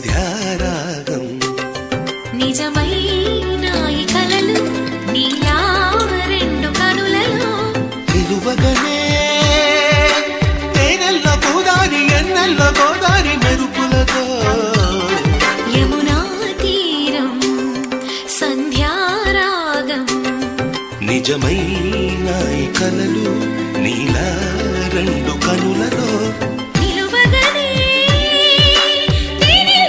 సంధ్యారాగం నిజమైన ఈ కలలు నీలా రెండు కనులలో నిలువగనే తేనెల్లో గోదారి ఎన్నెల్లో గోదారి మెరుపులతో యమునా తీరం సంధ్యారాగం నిజమైన ఈ కలలు నీలా రెండు కనులలో